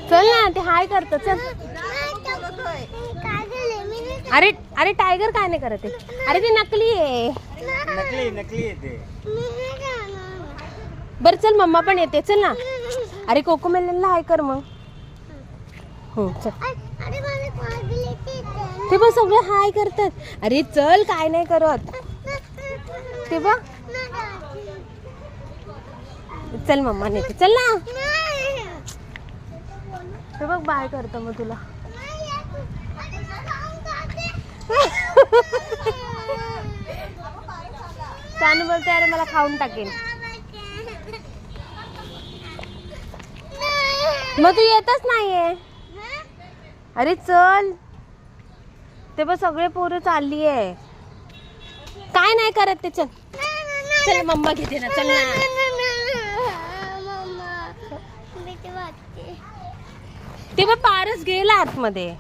चल ना, ते हाय करत. चल. अरे अरे टायगर काय नाही करत आहे. अरे ते नकली आहे. नकली येते. बर चल, मम्मा पण येते. चल ना. अरे कोकोमेलनला हाय कर मग. हो चल. ते बघ सगळे हाय करतात. अरे चल, काय नाही करत ते बघ. चल मम्मा नेते. चल ना. ते बघ बाय करतो मग तुला. सानू बोलते अरे मला खाऊन टाकेल. मग तू येतच नाहीये. अरे चल, ते बघ सगळे पोरं चालली आहे. काय नाही करत ते. चल चल, मम्मा घेते ना. चल ना. ते बघ पारस गेला आतमध्ये.